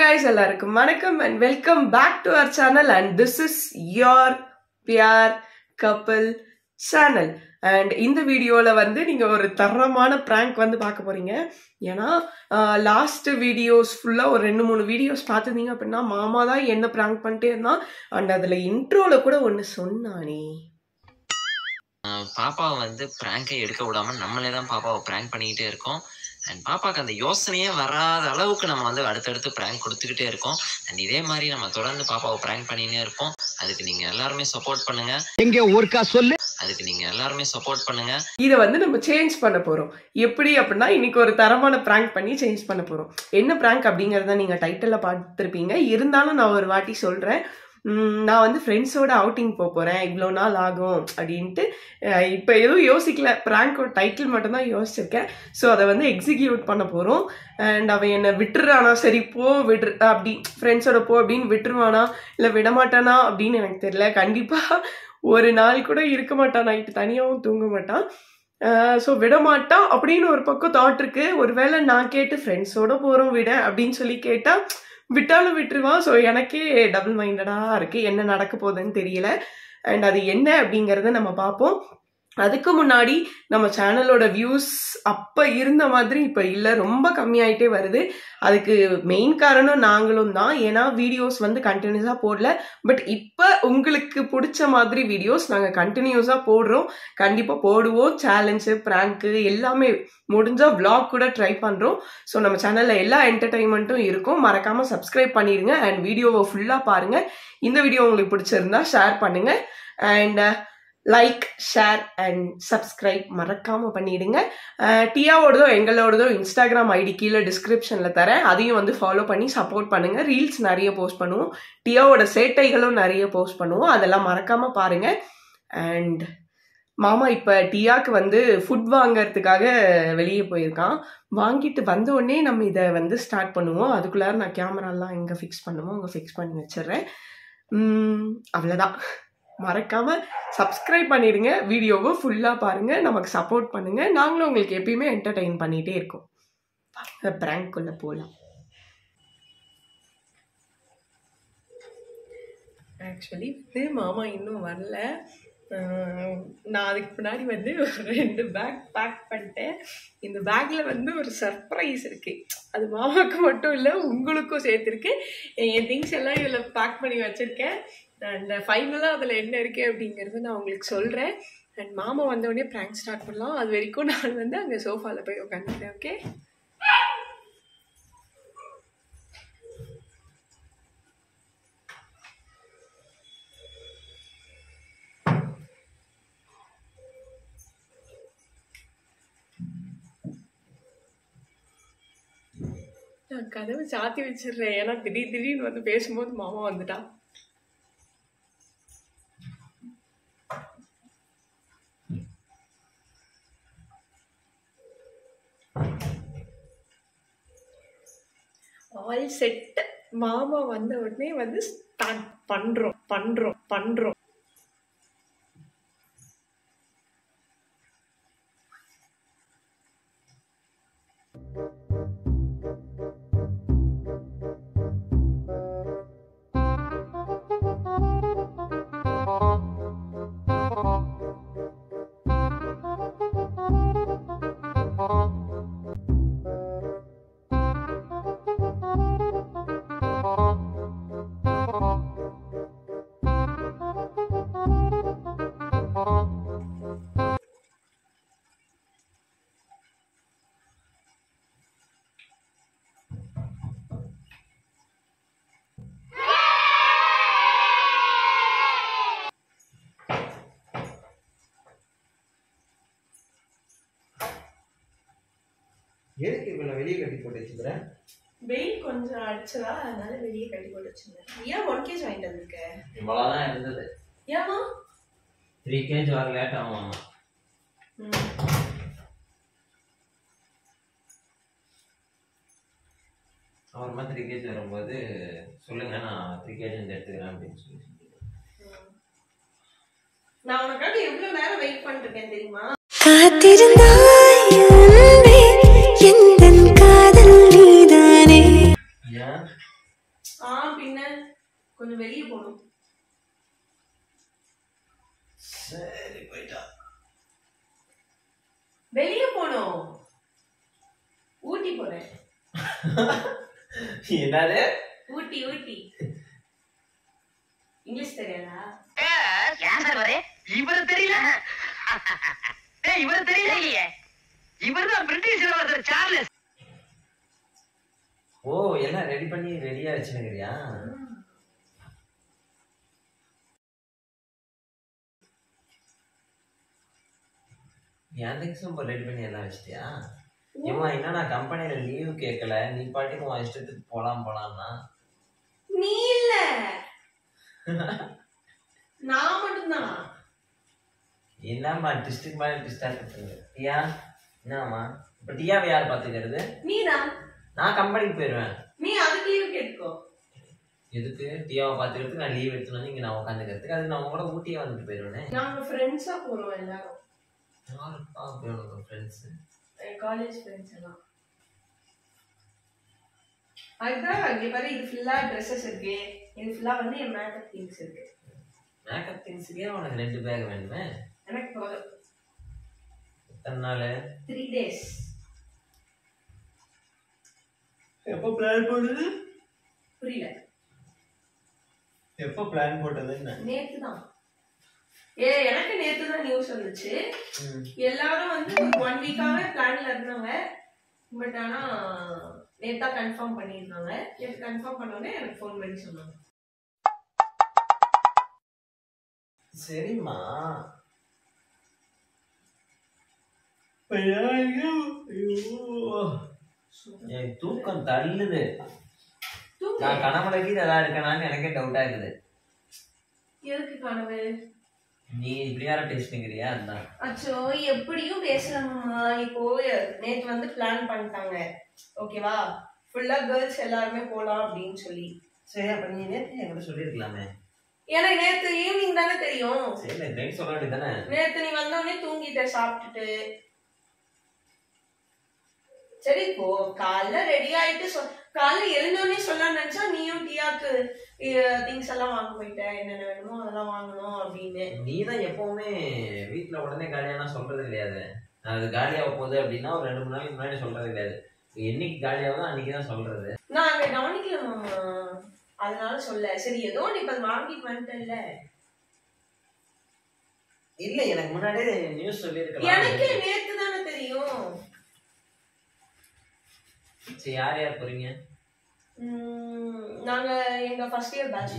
guys, எல்லாருக்கும் வணக்கம் and welcome back to our channel and this is your PR couple channel and இந்த வீடியோல வந்து நீங்க ஒரு தரமான prank வந்து பார்க்க போறீங்க. ஏனா லாஸ்ட் வீடியோஸ் ஃபுல்லா ஒரு 2-3 வீடியோஸ் பார்த்திருந்தீங்க அப்படினா மாமா தான் என்ன prank பண்ணிட்டே இருந்தான் and அதுல இன்ட்ரோல கூட ஒன்னு சொன்னானே. பாப்பாவை வந்து prank எடுக்க விடாம நம்மளே தான் பாப்பாவை prank பண்ணிட்டே இருக்கோம். அண்ட் பாப்பாக்கு அந்த யோசனையே வராத அளவுக்கு நம்ம வந்து அடுத்தடுத்து பிராங்க் கொடுத்துக்கிட்டே இருக்கோம். அண்ட் இதே மாதிரி நம்ம தொடர்ந்து பாப்பாவை பிராங்க் பண்ணினே இருப்போம். அதுக்கு நீங்க எல்லாருமே சப்போர்ட் பண்ணுங்க. எங்க ஒர்க்கா சொல்லு. அதுக்கு நீங்க எல்லாருமே சப்போர்ட் பண்ணுங்க. இத வந்து நம்ம சேஞ்ச் பண்ண போறோம். எப்படி அப்படினா இன்னைக்கு ஒரு தரமான பிராங்க் பண்ணி சேஞ்ச் பண்ண போறோம். என்ன பிராங்க் அப்படிங்கறத நீங்க டைட்டில்ல பார்த்திருப்பீங்க. இருந்தாலும் நான் ஒரு வாட்டி சொல்றேன். நான் வந்து ஃப்ரெண்ட்ஸோட அவுட்டிங் போறேன், இவ்வளோ நாள் ஆகும் அப்படின்ட்டு இப்போ எதுவும் யோசிக்கல, பிராங்கோட டைட்டில் மட்டும்தான் யோசிச்சிருக்கேன். ஸோ அதை வந்து எக்ஸிக்யூட் பண்ண போகிறோம். அண்ட் அவன் என்னை விட்டுருவானா, சரி போ விடு அப்படி ஃப்ரெண்ட்ஸோட போ அப்படின்னு விட்டுருவானா இல்லை விடமாட்டானா அப்படின்னு எனக்கு தெரியல. கண்டிப்பாக ஒரு நாள் கூட இருக்க மாட்டான், நைட்டு தனியாகவும் தூங்க மாட்டான். ஸோ விடமாட்டான் அப்படின்னு ஒரு பக்கம் தாட் இருக்கு. ஒருவேளை நான் கேட்டு ஃப்ரெண்ட்ஸோட போகிறோம் விட அப்படின்னு சொல்லி கேட்டால் விட்டாலும் விட்டுருவான். ஸோ எனக்கே டபுள் மைண்டடாக இருக்குது, என்ன நடக்க போகுதுன்னு தெரியல. அண்ட் அது என்ன அப்படிங்கிறத நம்ம பார்ப்போம். அதுக்கு முன்னாடி நம்ம சேனலோட வியூஸ் அப்போ இருந்த மாதிரி இப்போ இல்லை, ரொம்ப கம்மியாயிட்டே வருது. அதுக்கு மெயின் காரணம் நாங்களும் தான். ஏன்னா வீடியோஸ் வந்து கண்டினியூஸாக போடல. பட் இப்போ உங்களுக்கு பிடிச்ச மாதிரி வீடியோஸ் நாங்கள் கண்டினியூஸாக போடுறோம், கண்டிப்பாக போடுவோம். சேலஞ்சு, ப்ராங்க்கு எல்லாமே முடிஞ்சால் விளாக் கூட ட்ரை பண்ணுறோம். ஸோ நம்ம சேனலில் எல்லா என்டர்டைன்மெண்ட்டும் இருக்கும். மறக்காமல் சப்ஸ்கிரைப் பண்ணிடுங்க அண்ட் வீடியோவை ஃபுல்லாக பாருங்கள். இந்த வீடியோ உங்களுக்கு பிடிச்சிருந்தா ஷேர் பண்ணுங்கள் and like, share and subscribe மறக்காமல் பண்ணிடுங்க. டியாவோடதோ எங்களோடதோ இன்ஸ்டாகிராம் ஐடி கீழே டிஸ்கிரிப்ஷனில் தரேன், அதையும் வந்து ஃபாலோ பண்ணி சப்போர்ட் பண்ணுங்கள். ரீல்ஸ் நிறைய போஸ்ட் பண்ணுவோம், டியாவோட சேட்டைகளும் நிறைய போஸ்ட் பண்ணுவோம், அதெல்லாம் மறக்காமல் பாருங்கள். அண்ட் மாமா இப்போ டியாவுக்கு வந்து ஃபுட் வாங்கிறதுக்காக வெளியே போயிருக்கான். வாங்கிட்டு வந்த உடனே நம்ம இதை வந்து ஸ்டார்ட் பண்ணுவோம். அதுக்குள்ளார நான் கேமராலாம் எங்கே ஃபிக்ஸ் பண்ணுவோம் அங்கே ஃபிக்ஸ் பண்ணி வச்சிடுறேன். அவ்வளோதான். மறக்காம சப்ஸ்கிரைப் பண்ணிடுங்க, வீடியோவை ஃபுல்லாக பாருங்க, நமக்கு சப்போர்ட் பண்ணுங்க. நாங்களும் உங்களுக்கு எப்பயுமே என்டர்டெயின் பண்ணிகிட்டே இருக்கோம். பிராங்க்குள்ளே போகலாம். ஆக்சுவலி வந்து மாமா இன்னும் வரல. நான் அதுக்கு முன்னாடி வந்து ஒரு 2 பேக் பேக் பண்ணிட்டேன். இந்த பேக்கில் வந்து ஒரு சர்ப்ரைஸ் இருக்குது. அது மாமாவுக்கு மட்டும் இல்லை, உங்களுக்கும் சேர்த்துருக்கு. என் திங்ஸ் எல்லாம் இதில் பேக் பண்ணி வச்சுருக்கேன். அண்ட் ஃபைனலாக அதில் என்ன இருக்குது அப்படிங்கிறது நான் உங்களுக்கு சொல்கிறேன். அண்ட் மாமா வந்தோடனே ப்ராங்க் ஸ்டார்ட் பண்ணலாம். அது வரைக்கும் நான் வந்து அங்கே சோஃபாவில் போய் உட்காந்துக்கிறேன். ஓகே, நான் கதவை சாத்தி வச்சிடுறேன். ஏன்னா திடீர்னு வந்து பேசும்போது மாமா வந்துட்டான். All set. மாமா வந்த உடனே வந்து ஸ்டார்ட் பண்றோம். எதுக்கு இப்போ நான் வெளியே கட்டி போட்டு வச்சுக்கிறேன்? வெயில் கொஞ்சம் அடிச்சதா, அதனால வெளியே கட்டி போட்டு வச்சுருந்தேன். ஏன் 1 kg வாங்கிட்டு வந்திருக்க? இவ்வளவுதான் இருந்தது. ஏமா 3 kg வர லேட் ஆகும். அப்புறமா 3 kg வரும்போது சொல்லுங்க, நான் 3 kg எடுத்துக்கிறேன் அப்படின்னு சொல்லி. நான் உனக்காக எவ்வளவு நேரம் வெயிட் பண்ணிட்டு இருக்கேன் தெரியுமா? பின்ன கொஞ்சம் வெளியே போகணும். சரி போயிட்டா. வெளியே போகணும். ஊட்டி போறேன். என்னது? ஊட்டி ஊட்டி. இங்கிலீஷ் தெரியாதா? இவர் தெரியல. இவர் தெரியலையே. இவர் தான் பிரிட்டிஷ் இளவரசர் சார்லஸ். ஓ எல்லாம் ரெடி பண்ணி ரெடியா வச்சுனுக்கிறியா? என் திங்ஸும் ரெடி பண்ணி எல்லாம் வச்சிட்டியா? ஏமா என்ன நான் கம்பெனில லீவ் கேட்கல, நீ பாட்டுக்கு உன் இஷ்டத்துக்கு போலாம்னா நீ இல்ல நான் மட்டும்தான். என்னம்மா டிஸ்ட்ரிக்ட் மேல டிஸ்டார்ட் பண்ணுங்க. டியா என்னம்மா இப்ப டியாவை யார் பாத்துக்கிறது? நீதான். நான் கம்பெனிக்கு போயிடுவேன். நீ அதுக்கு லீவ் கேட்டுக்கோ. எதுக்கு? டியாவை பாத்துக்கிறதுக்கு நான் லீவ் எடுத்துன்னு இங்க நான் உட்காந்துக்கிறதுக்கு. அது நான் உங்களோட ஊட்டியே வந்துட்டு போயிடுவேனே. நாங்க ஃப்ரெண்ட்ஸா போறோம் எல்லாரும். யாருப்பா போய் ஃப்ரெண்ட்ஸ்? காலேஜ் ஃப்ரெண்ட்ஸ் எல்லாம். அதுதான் இங்க பாரு, இது ஃபுல்லா ட்ரெஸ்ஸஸ் இருக்கு, இது ஃபுல்லா வந்து என் மேக்கப் திங்ஸ் இருக்கு. மேக்கப் திங்ஸ்க்கே உனக்கு 2 பேக் வேணுமே? எனக்கு போதும். எத்தனை நாள்? 3 days. எப்போ பிளான் போட்டது? புரியல. எப்போ பிளான் போட்டது? நேத்து தான். எனக்கு நேத்து தான் நியூஸ் வந்துச்சு. எல்லாரும் வந்து 1 வீக்காவே பிளான்ல இருந்தாங்க. பட் ஆனா நேத்தா கன்ஃபார்ம் பண்ணிருந்தாங்க. நேத்து கன்ஃபார்ம் பண்ணோடனே எனக்கு ஃபோன் பண்ணி சொன்னாங்க. சரிம்மா. என் தூக்கம் தள்ளுது. நான் கனவுலக்கு இதெல்லாம் இருக்கனான்னு எனக்கே டவுட்டா இருக்குது. எதுக்கு கனவு? நீ இப்படி யார பேசுனீங்கறியா? அதான். அச்சோ எப்படியும் பேசலாமா. இப்போ நேத்து வந்து பிளான் பண்ணிட்டாங்க. ஓகேவா? ஃபுல்லா கேர்ள்ஸ் எல்லாருமே போலாம் அப்படின்னு சொல்லி. சரி அப்ப நீ நேத்து என்கிட்ட சொல்லிருக்கலாமே. எனக்கு நேத்து ஈவினிங் தானே தெரியும். சரி நைட் சொல்ல வேண்டியதானே. நேத்து நீ வந்தோடனே தூங்கிட்ட சாப்பிட்டுட்டு. சரி இப்போ காலைல ரெடி ஆயிட்டு காலைல எழுந்தோடனே சொல்லலாம் நினைச்சா நீயும் டியாக்கு திங்ஸ் எல்லாம் வாங்க போயிட்ட. என்னென்ன வேணுமோ அதெல்லாம் வாங்கணும் அப்படின்னு. நீ தான் எப்பவுமே வீட்டுல உடனே காலியானா சொல்றது கிடையாது. அது காலியாக போகுது அப்படின்னா ஒரு 2-3 நாளைக்கு முன்னாடி சொல்றது கிடையாது. என்னைக்கு காலியாவோ அன்னைக்குதான் சொல்றது. நான் அங்க கவனிக்கல மாமா, அதனால சொல்ல. சரி ஏதோ நீ இப்ப வாங்கிட்டு வந்துட்டல்ல. இல்ல எனக்கு முன்னாடியே நியூஸ் சொல்லிருக்கலாம். எனக்கு நேத்து தானே தெரியும். சரி யார் யார் போறீங்க? நாங்க எங்க ஃபர்ஸ்ட் இயர் பேட்ச்.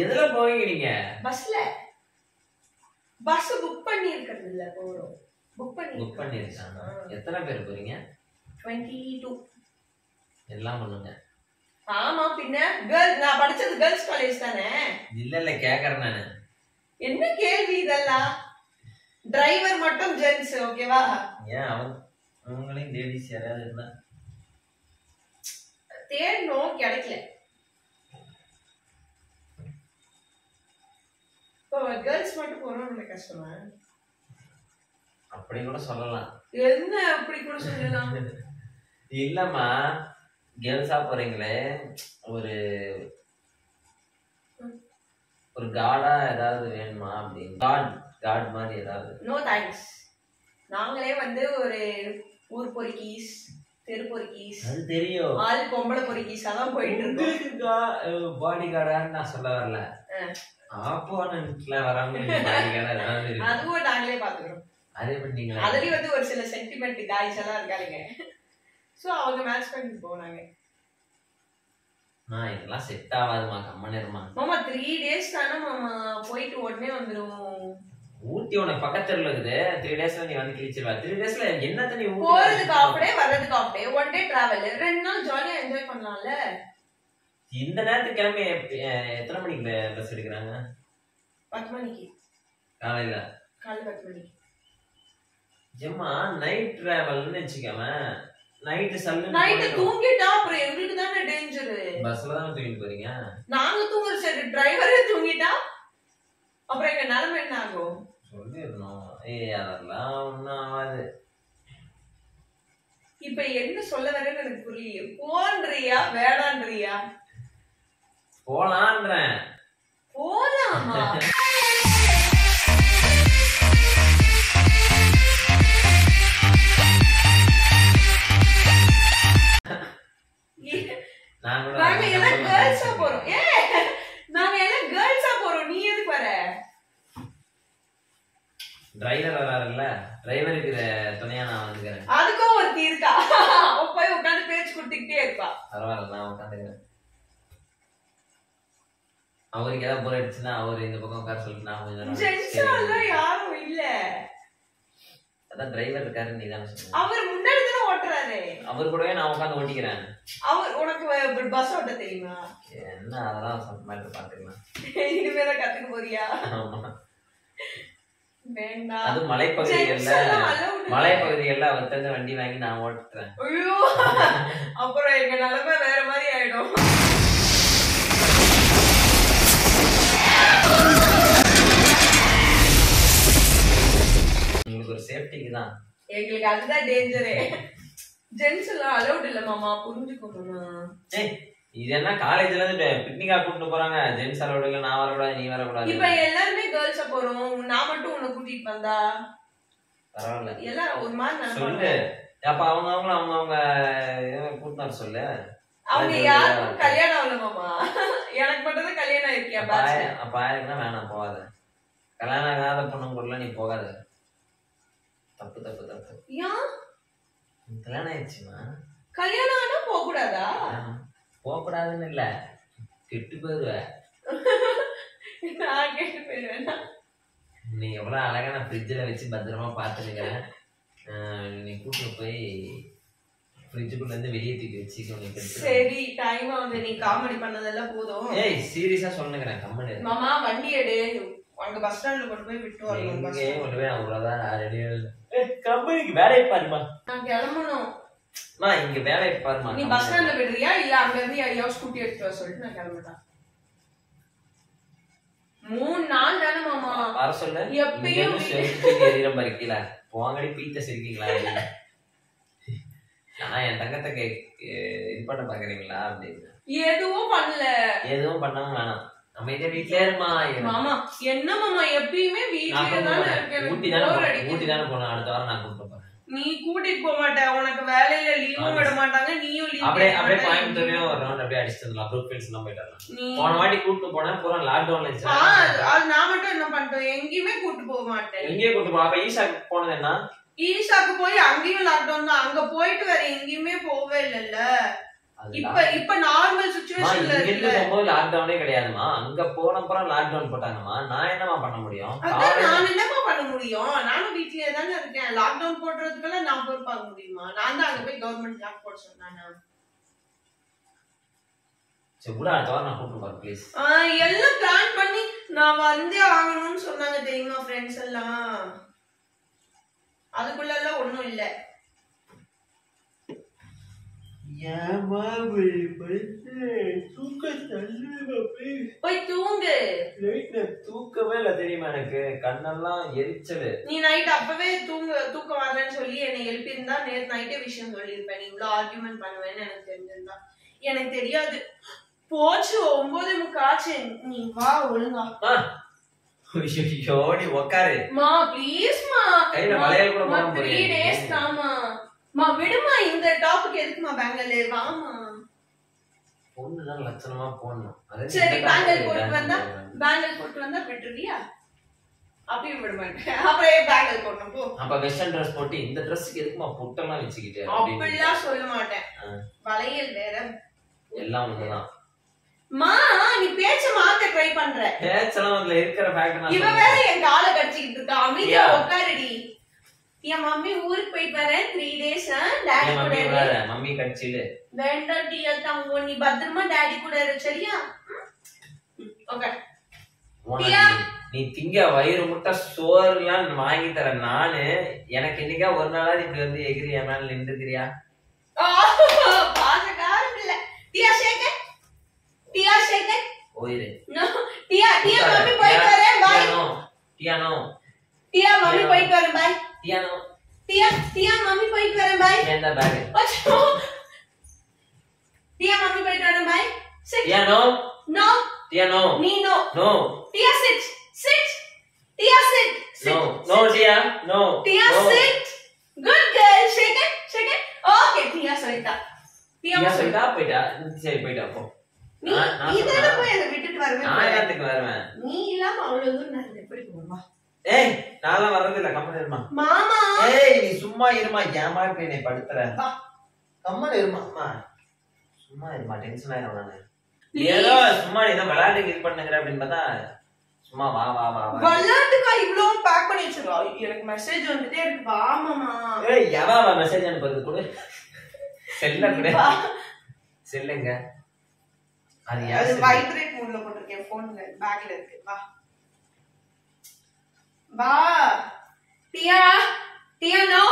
எதுல போவீங்க நீங்க? பஸ்ல. பஸ் புக் பண்ணி இருக்கிறது இல்ல, போறோம். புக் பண்ணி இருக்காங்க. எத்தனை பேர் போறீங்க? 22. எல்லாம் பண்ணுங்க. ஆமா பின்ன கேர்ள். நான் படிச்சது கேர்ள்ஸ் காலேஜ் தானே. இல்ல கேக்குறேன் நானு. என்ன கேள்வி இதெல்லாம்? டிரைவர் மட்டும் ஜென்ஸ். ஓகேவா? ஏன் அவங்களையும் லேடிஸ் யாராவது இருந்தா தேடணும், கிடைக்கல. இப்போ கேர்ள்ஸ் மட்டும் போறோம் கஷ்டமா? அப்படி கூட சொல்லலாம். என்ன அப்படி கூட சொல்லலாம்? இல்லம்மா கேர்ள்ஸா போறீங்களே, ஒரு ஒரு காடா ஏதாவது வேணுமா அப்படின்னு. காட் மாதிரி ஏதாவது. No thanks. நாங்களே வந்து ஒரு ஊர் பொறுக்கீஸ், தெரு பொறுக்கீஸ், அது தெரியும், ஆள் பொம்பளை பொறுக்கீஸ் அதான் போயிட்டு இருக்கோம். பாடி கார்டான்னு நான் சொல்ல வரல. ஆப்போனன்ட்ல வரவங்க பாடி கார்டா ஏதாவது இருக்கு. அதுவும் நாங்களே பாத்துக்கிறோம். அதே பண்ணீங்களா? அதுலயும் வந்து ஒரு சில சென்டிமெண்ட் காய்ஸ் எல்லாம் இருக்காளுங்க. சோ அவங்க மேட்ச் பண்ணிட்டு போனாங்க. இதெல்லாம் செட் ஆகாதுமா, கம்மனேருமா. மாமா 3 days தானே மாமா, போயிட்டு உடனே வந்துரும். ஊட்டி உனக்கு பக்கத்துல இருக்குது. 3 daysல நீ வந்து கிழிச்சிருவா. 3 daysல என்ன தண்ணி போறதுக்கு அப்படியே வர்றதுக்கு அப்படியே 1 day டிராவல். 2 நாள் ஜாலியா என்ஜாய் பண்ணலாம்ல. இந்த நேரத்துக்கு கிளம்பி எத்தனை மணிக்கு பஸ் எடுக்கிறாங்க? 10 மணிக்கு காலையில. காலையில 10 மணிக்கு. ஏம்மா நைட் டிராவல்னு வச்சுக்கோங்க. நைட்டு நைட்டு தூங்கிட்டா அப்புறம் எங்களுக்கு தானே டேஞ்சர். பஸ்ல தான் தூங்கிட்டு போறீங்க. நாங்க தூங்குற சரி, டிரைவரே தூங்கிட்டா அப்புறம் எங்க நிலைமை என்ன ஆகும்? சொல்லிடணும். அதெல்லாம் ஒன்னும் ஆகாது. இப்ப என்ன சொல்ல வரேன்னு எனக்கு புரியல. போன்றியா வேடான்றியா? போலான்றேன். போலாமா? நாங்க எல்லாம் கேர்ள்ஸா போறோம். நாங்க எல்லாம் கேர்ள்ஸா போறோம். நீ எதுக்கு வர? டிரைவர் வராருல்ல, டிரைவருக்கு துணையா நான் வந்துக்கிறேன். அதுக்கும் ஒருத்தி இருக்கா, அவ போய் உட்காந்து பேச்சு கொடுத்துக்கிட்டே இருப்பா. பரவாயில்ல, நான் உட்காந்துக்கிறேன். அவருக்கு ஏதாவது போர் அடிச்சுன்னா அவர் இந்த பக்கம் உட்கார சொல்லிட்டு நான் கொஞ்சம் யாரும் இல்ல. அதான் டிரைவர் இருக்காரு, நீ தானே சொன்ன. அவர் முன்னாடி தானே ஓட்டுறாரு. அவர் கூடவே நான் உட்காந்து ஓட்டிக்கிறேன். அவர் உனக்கு பஸ் ஓட்ட தெரியுமா? என்ன அதெல்லாம் மேட்டர் பாத்துக்கலாம். இனிமேதான் கத்துக்க போறியா? ஆமா, வேண்டாம். அது மலைப்பகுதிகள்ல அவர் தெரிஞ்ச வண்டி வாங்கி நான் ஓட்டுறேன். ஐயோ, அப்புறம் எங்க நிலைமை வேற மாதிரி ஆயிடும். உங்களுக்கு ஒரு சேஃப்டிக்கு தான். எங்களுக்கு அதுதான் டேஞ்சரே. ஜென்ஸ் எல்லாம் அலௌட் இல்ல மாமா, புரிஞ்சுக்கோமா. இது என்ன காலேஜ்ல இருந்து பிக்னிக்கா கூட்டிட்டு போறாங்க, ஜென்ஸ் அலௌட் இல்ல, நான் வரக்கூடாது, நீ வரக்கூடாது. இப்ப எல்லாருமே கேர்ள்ஸா போறோம், நான் மட்டும் உன்னை கூட்டிட்டு வந்தா பரவாயில்ல. எல்லாம் ஒரு மாதிரி சொல்லு. அப்ப அவங்க கூட்டினார் சொல்லு. அவங்க யாருக்கும் கல்யாணம் ஆகல மாமா, எனக்கு மட்டும் தான் கல்யாணம் ஆயிருக்கியா? அப்ப ஆயிருக்குன்னா வேணாம், போகாத. கல்யாணம் ஆகாத பொண்ணுங்க கூட நீ போகாத. தப்பு தப்பு தப்பு. ஏன் கல்யாணம் ஆயிடுச்சுமா? கல்யாணம் ஆனா போக கூடாதா? போக கூடாதுன்னு இல்ல, கெட்டு போயிருவ. நான் கெட்டு போயிருவேன். நீ எவ்வளவு அழகா நான் ஃப்ரிட்ஜில் வச்சு பத்திரமா பார்த்துருக்கிறேன். நீ கூட்டு போய் ஃப்ரிட்ஜுக்குள்ள இருந்து வெளியே தூக்கி வச்சுக்கோ. சரி, டைம் ஆகுது, நீ காமெடி பண்ணதெல்லாம் போதும். ஏய் சீரியஸா சொல்லுங்கிறேன், கம்மனு மாமா வண்டி எடு, அங்க பஸ் ஸ்டாண்ட்ல கொண்டு போய் விட்டு வரணும். கொண்டு போய் அவ்வளவுதான், நான் ரெடியா இல்லை. கம்பெனிக்கு வேலையை பாருமா. நான் கிளம்பணும். இங்க வேலையை பாருமா. நீ பஸ் ஸ்டாண்ட்ல விடுறியா இல்ல அங்க இருந்து யாரையாவது ஸ்கூட்டி எடுத்து வர சொல்லிட்டு நான் கிளம்பிட்டேன். 3 நாள் தானே மாமா வர சொல்ல. எப்பயும் எதிரம் பறிக்கல போங்கடி பீத்த சிரிக்கீங்களா? நான் என் தங்கத்தை இது பண்ண பாக்குறீங்களா அப்படின்னு. எதுவும் பண்ணல. எதுவும் பண்ணாம வேணாம், நம்ம இதே வீட்லயே இருமா. மாமா என்ன மாமா எப்பயுமே வீட்லயே தானே இருக்கேன். ஊட்டி தானே போனோம், அடுத்த வாரம் நான் கூப்பிட்டு போறேன். நீ கூட்டிட்டு போக மாட்ட, உனக்கு வேலையில லீவும் விட மாட்டாங்க, நீயும் லீவ். அப்படியே கோயம்புத்தூர்லயும் ஒரு ரவுண்ட் அப்படியே அடிச்சுட்டு வந்துடலாம். ப்ரூக்ஃபீல்ட்ஸ் எல்லாம் போயிட்டு வரலாம். போன வாட்டி கூப்பிட்டு போனேன், பூரா லாக்டவுன்ல இருந்துச்சு. அது நான் மட்டும் என்ன பண்ணிட்டேன், எங்கேயுமே கூட்டு போக மாட்டேன். எங்கேயே கூட்டு போ. அப்ப ஈஷாக்கு போனது என்ன? ஈஷாக்கு போய் அங்கேயும் லாக்டவுன் தான், அங்க போயிட்டு வேற எங்கேயுமே போகவே இல்லல்ல. இப்ப நார்மல் சிச்சுவேஷன்ல இருக்கு. போகும்போது லாக்டவுனே கிடையாதுமா, அங்க போனப்பறம் லாக்டவுன் போட்டாங்கம்மா. நான் என்னமா பண்ண முடியும்? நான் என்னமா பண்ண முடியும்? நானும் வீட்லயே தானே இருக்கேன். லாக்டவுன் போடுறதுக்கெல்லாம் நான் பொறுப்பாக முடியுமா? நான் தான் அங்க போய் கவர்மெண்ட் ஜாப் போட சொன்னானா? சரி கூட அடுத்த வாரம் நான் கூப்பிட்டு போறேன் ப்ளீஸ். எல்லாம் பிளான் பண்ணி நான் வந்தே ஆகணும்னு சொன்னாங்க தெரியுமா ஃப்ரெண்ட்ஸ் எல்லாம். அதுக்குள்ள எல்லாம் ஒண்ணும் இல்ல. போய் தூங்கு. தூக்கவே இல்ல தெரியுமா, எனக்கு கண்ணெல்லாம் எரிச்சல். நீ நைட் அப்பவே தூக்கம் வரலன்னு சொல்லி என்னை எழுப்பியிருந்தா நேற்று நைட்டே விஷயம் சொல்லியிருப்பேன். நீ இவ்வளவு ஆர்கியூமெண்ட் பண்ணுவேன்னு எனக்கு தெரிஞ்சிருந்தா. எனக்கு தெரியாது. போச்சு 9:45. நீ வா ஒழுங்கா. நீ உக்காரு மா ப்ளீஸ் மா. கையில வளையல் கூட போட 3 days தாமா. மா விடுமா, இந்த டாபிக் எதுக்குமா? பெங்களூர் வாமா. பொண்ணுதான் லட்சணமா போடணும். சரி பேங்கல் போட்டு வந்தா விட்டுருவியா? அப்பயும் விட மாட்டேன். அப்புறம் பேங்கல் போடணும் போ. அப்ப வெஸ்டர்ன் ட்ரெஸ் போட்டு இந்த ட்ரெஸ்க்கு எதுக்குமா பொட்டெல்லாம் வச்சுக்கிட்டு? அப்படிலாம் சொல்ல மாட்டேன். வளையல் வேற எல்லாம் ஒண்ணுதான். மா நீ பேச்ச மாத்த ட்ரை பண்ற. பேச்செல்லாம் அதுல இருக்கிற ஃபேக்ட். இவ வேற என் காலை கடிச்சிட்டு இருக்கா. அமைதியா உட்காருடி. என் மம்மி ஊருக்கு போயிட்டு வரேன் 3 days. டாடி கூட மம்மி கடிச்சிடு. வேண்டாம் டி தங்கோ, நீ பத்திரமா டாடி கூட இரு சரியா? ஓகே. நீ திங்க வயிறு முட்டை சோறுலாம் வாங்கி தர நானு. எனக்கு இன்னைக்கா ஒரு நாளாவது இப்படி வந்து எகிரி என் மேல நின்றுக்கிறியா? பாசக்காரம் இல்ல. டியா ஷேக் ஓயிரு. டியா மம்மி போயிட்டு வரேன் பை. டியா மம்மி போயிட்டு வரேன் பை. டியா மம்மி போயிட்டு வரேன் பை. என்ன பேக்? டியா மம்மி போயிட்டு வரேன் bye. Tia no Tia, no. நீ no. No. Tia, sit. Sit. Tia, sit. No. No, Tia. No. Tia, sit. Good girl. Shake it. Shake it. Okay, Tia சொல்லிட்டா. Tia சொல்லிட்டா போயிட்டா. சரி போயிட்டா போ. நீ இதெல்லாம் போய் அதை விட்டுட்டு வரவே நான் என்னத்துக்கு வருவேன்? நீ இல்லாம அவ்வளவு தூரம் நான் எப்படி போவா? ஏய் நான்லாம் வர்றது இல்ல, கம்மன் இருமா. மாமா ஏய் நீ சும்மா இருமா, ஏமா இருக்க நீ படுத்துற. கம்மன் இருமா. அம்மா சும்மா இருமா, டென்ஷன் ஆயிரும் நானு. ஏதோ சும்மா நீ தான் விளையாட்டு கிளிக் பண்ணுங்கற அப்படின்னு பார்த்தா சும்மா வா வா வா வா. விளையாட்டுக்கா இவ்ளோ பேக் பண்ணி வச்சிருக்கா. எனக்கு மெசேஜ் வந்துட்டே இருக்கு. வா மாமா. ஏய் எவா மெசேஜ் அனுப்புறது கூட செல்ல கூட செல்லுங்க. அது வைப்ரேட் மோட்ல போட்டுருக்கேன், போன்ல பேக்ல இருக்கு. வா வா. டியா டியா நோ.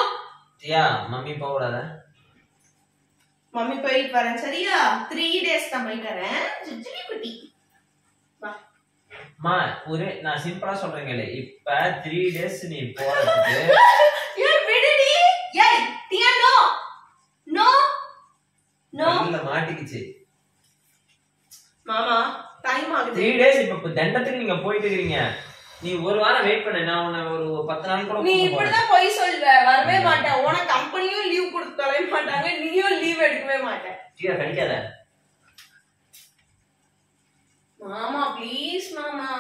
டியா மம்மி போகக்கூடாத. மம்மி போயிட்டு வரேன் சரியா? 3 days தான் போயிட்டு வரேன். ஜிஜிலி குட்டி வா. மா ஒரு நான் சிம்பிளா சொல்றேன், இப்ப 3 days நீ போறதுக்கு ஏய் விடுடி. ஏய் டியா நோ நோ நோ. இல்ல மாட்டிக்கிச்சு மாமா. டைம் ஆகுது. 3 days இப்ப தண்டத்துக்கு நீங்க போயிட்டு இருக்கீங்க. நீ ஒரு வாரம் வெயிட் பண்ணு, நான் உன்னை ஒரு 10 நாள் கூட. நீ இப்படிதான் போய் சொல்வ, வரவே மாட்டேன். உனக்கு கம்பெனியும் லீவ் கொடுத்து தொலை மாட்டாங்க, நீயும் லீவ் எடுக்கவே மாட்டேன். டீயா கடிக்காத மாமா ப்ளீஸ் மாமா.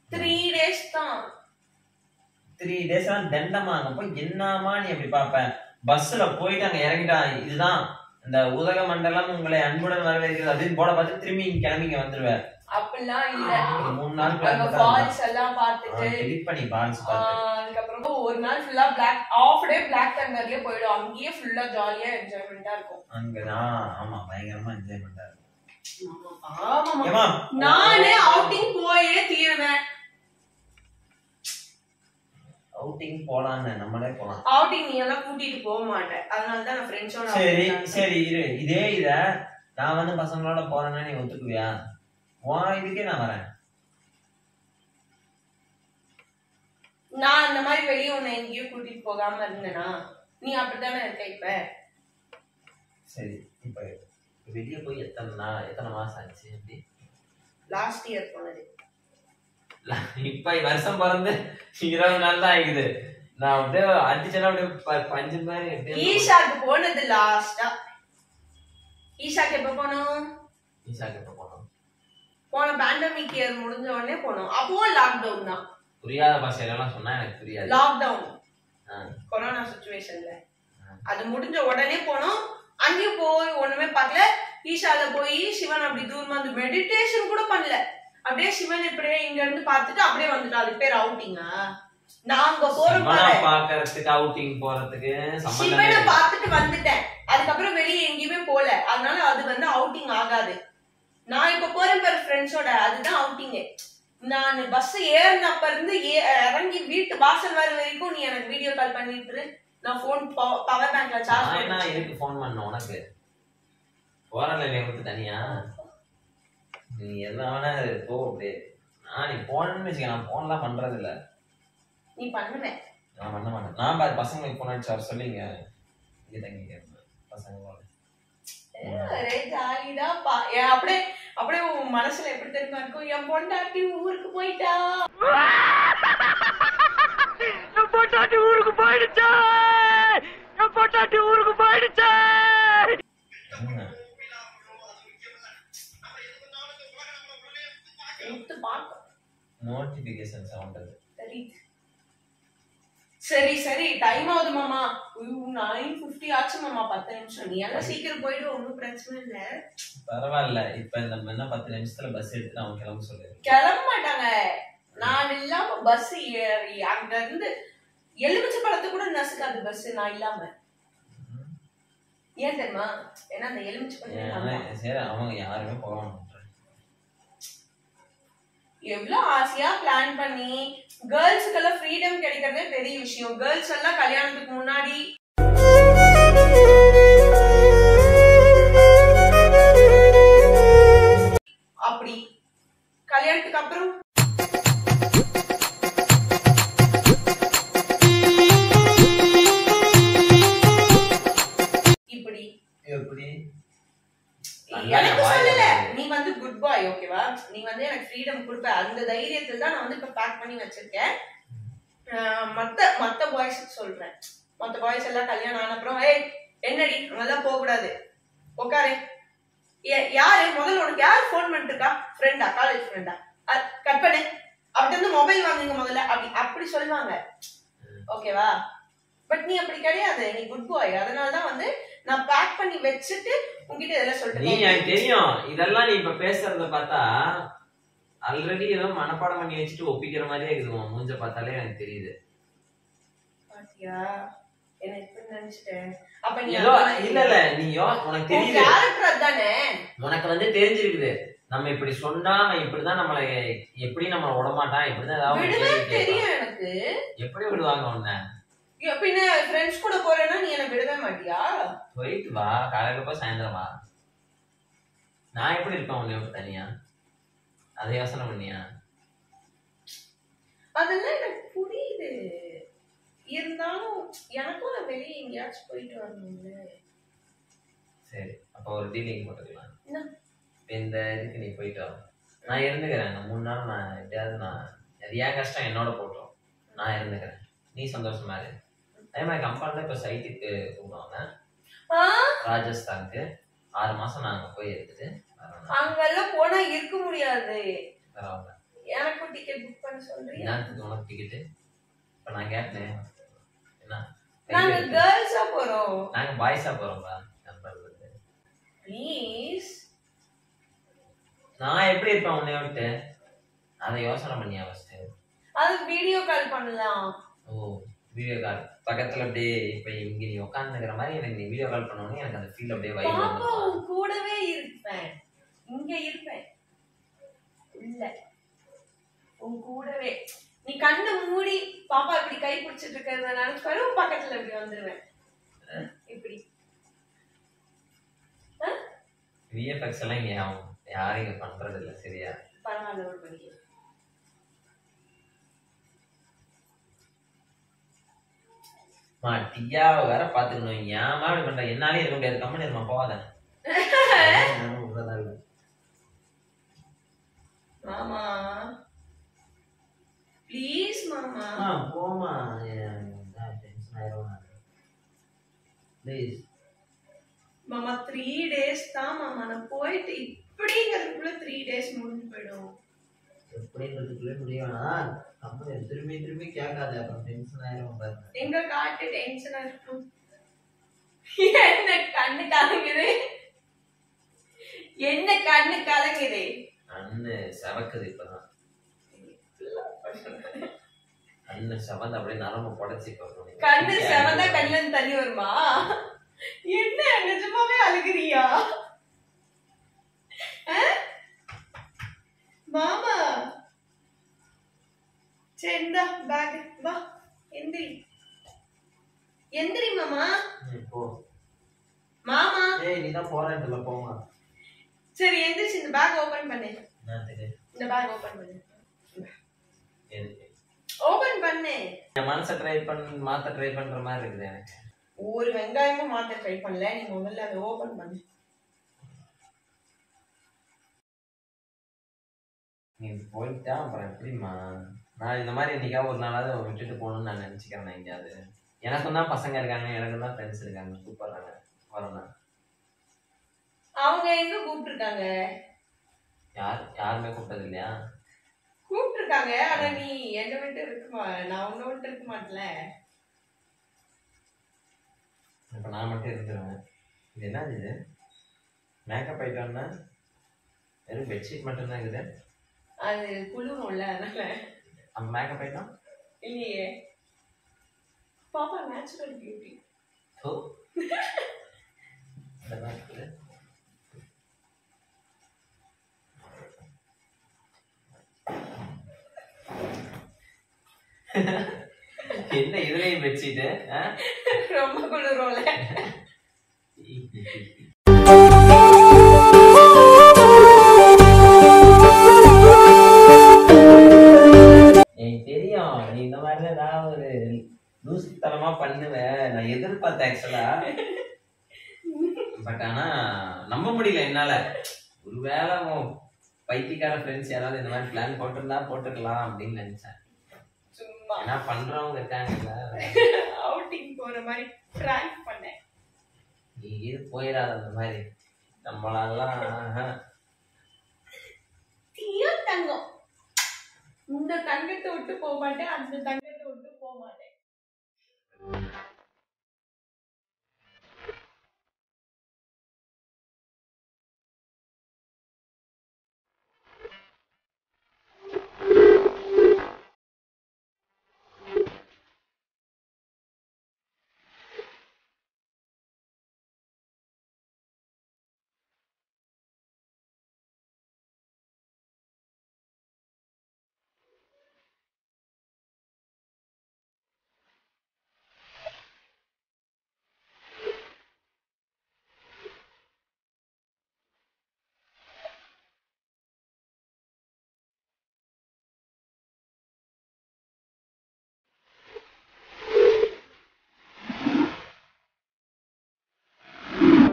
3 days தான். 3 days தண்டமா அங்க போய் என்னமா நீ அப்படி பாப்ப? பஸ்ல போயிட்டு அங்க இறங்கிட்டா இதுதான் இந்த உதக மண்டலம் உங்களை அன்புடன் வரவேற்கிறது அப்படின்னு போட பார்த்து திரும்பி கிளம்பிங்க வந்துருவேன். அப்படிலாம் இல்ல. 3 நாள் ஃபால்ஸ் எல்லாம் பார்த்துட்டு எடிட் பண்ணி பால்ஸ் பார்த்து அதுக்கப்புறம் ஒரு நாள் ஃபுல்லா பிளாக் ஆஃப் டே பிளாக் தண்டர்லயே போயிடும். அங்கேயே ஃபுல்லா ஜாலியா என்ஜாய்மெண்டா இருக்கும். அங்கதான் ஆமா பயங்கரமா என்ஜாய்மெண்டா இருக்கும். ஆமா நானே அவுட்டிங் போயே தீருவேன். அவுட்டிங் போலான்னு நம்மளே போலாம். அவுட்டிங் நீ எல்லாம் கூட்டிட்டு போக மாட்டேன், அதனால தான் நான் ஃப்ரெண்ட்ஸோட. சரி சரி இரு, இதே இத நான் வந்து பசங்களோட போறேன்னா நீ ஒத்துக்குவியா? இதுக்கே நான் வரேன். நான் அந்த மாதிரி வெளியே உன்னை எங்கேயும் கூட்டிட்டு போகாம இருந்தேனா? நீ அப்படித்தானே இருக்க இப்ப. சரி இப்ப வெளியே போய் எத்தனை மாசம் ஆச்சு? அப்படி லாஸ்ட் இயர் போனது. இப்ப வருஷம் பிறந்து 20 நாள் தான் ஆகுது. நான் அப்படியே அடிச்சேன்னா அப்படியே பஞ்சு மாதிரி. ஈஷாக்கு போனது லாஸ்டா. ஈஷாக்கு எப்ப போனோம்? ஈஷாக்கு எப்ப போனோம்? போன பேண்டமிக் இயர் முடிஞ்ச உடனே போனோம். அப்பவும் லாக்டவுன் தான். புரியாத பாஷையெல்லாம் சொன்னா எனக்கு புரியாது. லாக்டவுன் கொரோனா சிச்சுவேஷன்ல அது முடிஞ்ச உடனே போனோம். அங்கேயும் போய் ஒண்ணுமே பார்க்கல. ஈஷால போய் சிவன் அப்படி தூரமா வந்து மெடிடேஷன் கூட பண்ணல. அப்படியே சிவன் இப்படியே இங்க இருந்து பார்த்துட்டு அப்படியே வந்துட்டோம். அது பேர் அவுட்டிங்கா? நாங்க போறோம் பாக்குறதுக்கு அவுட்டிங் போறதுக்கு சிவனை பார்த்துட்டு வந்துட்டேன். அதுக்கப்புறம் வெளியே எங்கேயுமே போல. அதனால அது வந்து அவுட்டிங் ஆகாது. நான் இப்ப போறேன் பாரு ஃப்ரெண்ட்ஸோட, அதுதான் அவுட்டிங். நான் பஸ் ஏறினப்ப இருந்து இறங்கி வீட்டு வாசல் வர வரைக்கும் நீ எனக்கு வீடியோ கால் பண்ணிட்டு நான் போன் பவர் பேங்க்ல சார்ஜ் பண்ணா இருக்கு. போன் பண்ண உனக்கு போறல நீ தனியா நீ என்ன போ அப்படியே. நான் நீ போனன்னு வச்சுக்க, நான் போன்லாம் பண்றது இல்ல. நீ பண்ணுவேன்? நான் பண்ண மாட்டேன். நான் பாரு பசங்களுக்கு போன் அடிச்சு வர சொல்லிங்க இங்க தங்கிக்க பசங்களோட. ஜாலிடா அப்படியே அப்படியே உன் மனசுல எப்படி தெரியுமா இருக்கும்? என் பொண்டாட்டி ஊருக்கு போயிட்டா. என் பொண்டாட்டி ஊருக்கு போயிடுச்சா? என் பொண்டாட்டி ஊருக்கு போயிடுச்சா? நோட்டிபிகேஷன் சவுண்ட் அது. சரி சரி டைம் ஆகுது மாமா. 9:50 ஆச்சு மாமா. 10 நிமிஷம். நீ எல்லாம் சீக்கிரம் போயிடு, ஒன்னும் பிரச்சனை இல்ல. பரவாயில்ல. இப்ப நம்ம என்ன 10 நிமிஷத்துல பஸ் எடுத்து அவங்க கிளம்ப சொல்லு. கிளம்ப மாட்டாங்க. நான் இல்லாம பஸ் ஏறி அங்க இருந்து எலுமிச்சை பழத்தை கூட நசுக்காது பஸ் நான் இல்லாம. ஏன் தெரியுமா? ஏன்னா அந்த எலுமிச்சை பழம் சரி அவங்க யாருமே போக மாட்டாங்க. எவ்வளவு ஆசையா பிளான் பண்ணி கேர்ள்ஸுக்கெல்லாம் ஃப்ரீடம் கிடைக்கிறதே பெரிய விஷயம். கேர்ள்ஸ் எல்லாம் கல்யாணத்துக்கு முன்னாடி அப்படி, கல்யாணத்துக்கு அப்புறம் இப்படி. எப்படி எனக்கு சொல்லல, நீ வந்து குட் குட் பாய் ஓகேவா. நீ வந்து எனக்கு ஃப்ரீடம் கொடுப்ப அந்த தைரியத்துல தான் நான் வந்து இப்ப பேக் பண்ணி வச்சிருக்கேன். மத்த பாய்ஸுக்கு சொல்றேன். மத்த பாய்ஸ் எல்லாம் கல்யாணம் ஆன அப்புறம் ஏய் என்னடி அங்கெல்லாம் போக கூடாது உட்காரு. யாரு முதல்ல உனக்கு யாரு போன் பண்ணிட்டு இருக்கா? ஃப்ரெண்டா? காலேஜ் ஃப்ரெண்டா? கட் பண்ணு. அப்படி இருந்து மொபைல் வாங்குங்க முதல்ல அப்படி சொல்லுவாங்க ஓகேவா. பட் நீ அப்படி கிடையாது, நீ குட் பாய். அதனாலதான் வந்து நான் பேக் பண்ணி வச்சுட்டு உங்ககிட்ட இதெல்லாம் சொல்றேன். நீ எனக்கு தெரியும் இதெல்லாம் நீ இப்ப பேசுறத பார்த்தா ஆல்ரெடி ஏதோ மனப்பாடம் பண்ணி வச்சுட்டு ஒப்பிக்கிற மாதிரியே இருக்குது. மூஞ்ச பார்த்தாலே எனக்கு தெரியுது. பாத்தியா என்ன இப்ப நினைச்சிட்டேன். அப்ப நீ இல்ல நீயோ உனக்கு தெரியுது கேரக்டர் அதானே. உனக்கு வந்து தெரிஞ்சிருக்குது நம்ம இப்படி சொன்னா இப்படிதான் நம்மள எப்படி நம்ம விடமாட்டான் இப்படிதான் ஏதாவது தெரியும் எனக்கு. எப்படி விடுவாங்க உன்ன? பின்ன ஃப்ரெண்ட்ஸ் கூட போறேன்னா நீ என்ன விடவே மாட்டியா? போயிட்டு வா, காலையில போய் சாயந்தரம் வா. நான் எப்படி இருப்பேன் உன்னை தனியா? அதை யோசனை பண்ணியா? அதெல்லாம் எனக்கு புரியுது. இருந்தாலும் எனக்கும் நான் வெளியே எங்கேயாச்சும் போயிட்டு வரணும்ல. சரி அப்ப ஒரு டீலிங் போட்டுக்கலாம். இந்த இதுக்கு நீ போயிட்டு வா, நான் இருந்துக்கிறேன். 3 நாள் நான் எப்படியாவது அது ஏன் கஷ்டம் என்னோட போட்டோம், நான் இருந்துக்கிறேன். நீ சந்தோஷமா இரு. அதே மாதிரி கம்பெனில இப்ப சைட்டுக்கு கூப்பிடுவாங்க ராஜஸ்தானுக்கு. 6 மாசம் நாங்க போய் இருக்குது. அங்கெல்லாம் போனா இருக்க முடியாது. பரவாயில்ல, எனக்கு டிக்கெட் புக் பண்ண சொல்றீங்க. உனக்கு டிக்கெட்டு இப்ப நான் கேட்டேன். என்ன நாங்க கேர்ள்ஸா போறோம். நாங்க பாய்ஸா போறோம்பா. ப்ளீஸ். நான் எப்படி இருப்பேன் உன்னை விட்டு? அதை யோசனை பண்ணியா ஃபர்ஸ்ட்? அது வீடியோ கால் பண்ணலாம். ஓ வீடியோ கால் பக்கத்துல அப்படியே இப்ப இங்க நீ உட்காந்துக்கிற மாதிரி எனக்கு நீ வீடியோ கால் பண்ணோன்னு எனக்கு அந்த ஃபீல் அப்படியே வைப் பாப்பா உன் கூடவே இருப்பேன். இங்க இருப்பேன் இல்ல உன் கூடவே. நீ கண்ணை மூடி பாப்பா இப்படி கை பிடிச்சிட்டு இருக்கிறத நினைச்சு உன் பக்கத்துல இப்படி வந்துருவேன். இப்படி விஎஃப்எக்ஸ் எல்லாம் இங்க யாரும் இங்க பண்றது இல்ல. சரியா? பரவாயில்ல ஒரு படிக்க. டீயா வேற பாத்துக்கணும். ஏமா இப்படி பண்ற? என்னாலே இருக்க முடியாது. கம்பெனி இருமா போவாத. மாமா ப்ளீஸ் மாமா. போமா, டென்ஷன் ஆயிரும். ப்ளீஸ் மாமா 3 days தான் மாமா. நான் போயிட்டு இப்படிங்கிறதுக்குள்ள 3 days முடிஞ்சு போயிடும். எப்படின்றதுக்குள்ளே முடியும்னா கம்பெனி திரும்பி திரும்பி கேட்காத, அப்புறம் டென்ஷன் ஆயிரும். எங்க காட்டு டென்ஷனா இருக்கும். என்ன கண்ணு கலங்குது, என்ன கண்ணு கலங்குது. கண்ணு செவக்குது. இப்பதான் கண்ணு செவந்து அப்படியே நரம்பு புடைச்சி கண்ணு செவந்தா கண்ணுல தண்ணி வருமா? என்ன நிஜமாவே அழுகுறியா மாமா? சரி இந்தா பேக் வா. எந்திரி எந்திரி மாமா. மாமா நீதான் போறேன்ல, போமா. சரி எந்திரிச்சு இந்த பேக் ஓபன் பண்ணு. இந்த பேக் ஓபன் பண்ணு. ஓபன் பண்ணு. என் மனசை மாத்த ட்ரை பண்ற மாதிரி இருக்குது எனக்கு. ஒரு வெங்காயமும் மாத்த ட்ரை பண்ணல. நீ முதல்ல அதை ஓபன் பண்ணு. நீ போயிட்டா அப்புறம் எப்படிமா? நான் இந்த மாதிரி என்னைக்காவது ஒரு நாளாவது விட்டுட்டு போகணும்னு நான் நினைச்சுக்கிறேன். எங்கேயாவது எனக்கும் தான் பசங்க இருக்காங்க, எனக்கும் தான் ஃப்ரெண்ட்ஸ் இருக்காங்க, கூப்பிடுறாங்க வரணும். அவங்க எங்க கூப்பிட்டுருக்காங்க? யாருமே கூப்பிட்டது இல்லையா? கூப்பிட்டுருக்காங்க. ஆனா நீ என்ன விட்டு இருக்குமா? நான் உன்ன விட்டு இருக்க மாட்டல. இப்ப நான் மட்டும் இருந்துருவேன். இது என்ன இது? மேக்கப் ஐட்டம்னா வெறும் பெட்ஷீட் மட்டும் தான் இருக்குது. அது குளிரும்ல அதனால. அந்த மேக்கப் ஐட்டம் இல்லையே. பாப்பா நேச்சுரல் பியூட்டி. ஓ அதெல்லாம் இருக்குது. என்ன இதுலயும் பெட்ஷீட்டு? ரொம்ப குளிரும்ல. எனக்கு தெரியும் நீ இந்த மாதிரி ஏதாவது ஒரு லூசுத்தனமா பண்ணுவ. நான் எதிர்பார்த்தேன் ஆக்சுவலா. பட் ஆனா நம்ப முடியல என்னால. ஒருவேளை பைத்தியக்கார ஃப்ரெண்ட்ஸ் யாராவது இந்த மாதிரி பிளான் போட்டிருந்தா போட்டுக்கலாம் அப்படின்னு நினைச்சேன். சும்மா ஏன்னா பண்றவங்க இருக்காங்கல்ல. அவுட்டிங் போற மாதிரி பிராங்க் பண்ணேன். நீ இது போயிடாத அந்த மாதிரி நம்மளாலாம். தீய தங்கம், இந்த தங்கத்தை விட்டு போக மாட்டேன், அந்த தங்கத்தை விட்டு போக மாட்டேன்.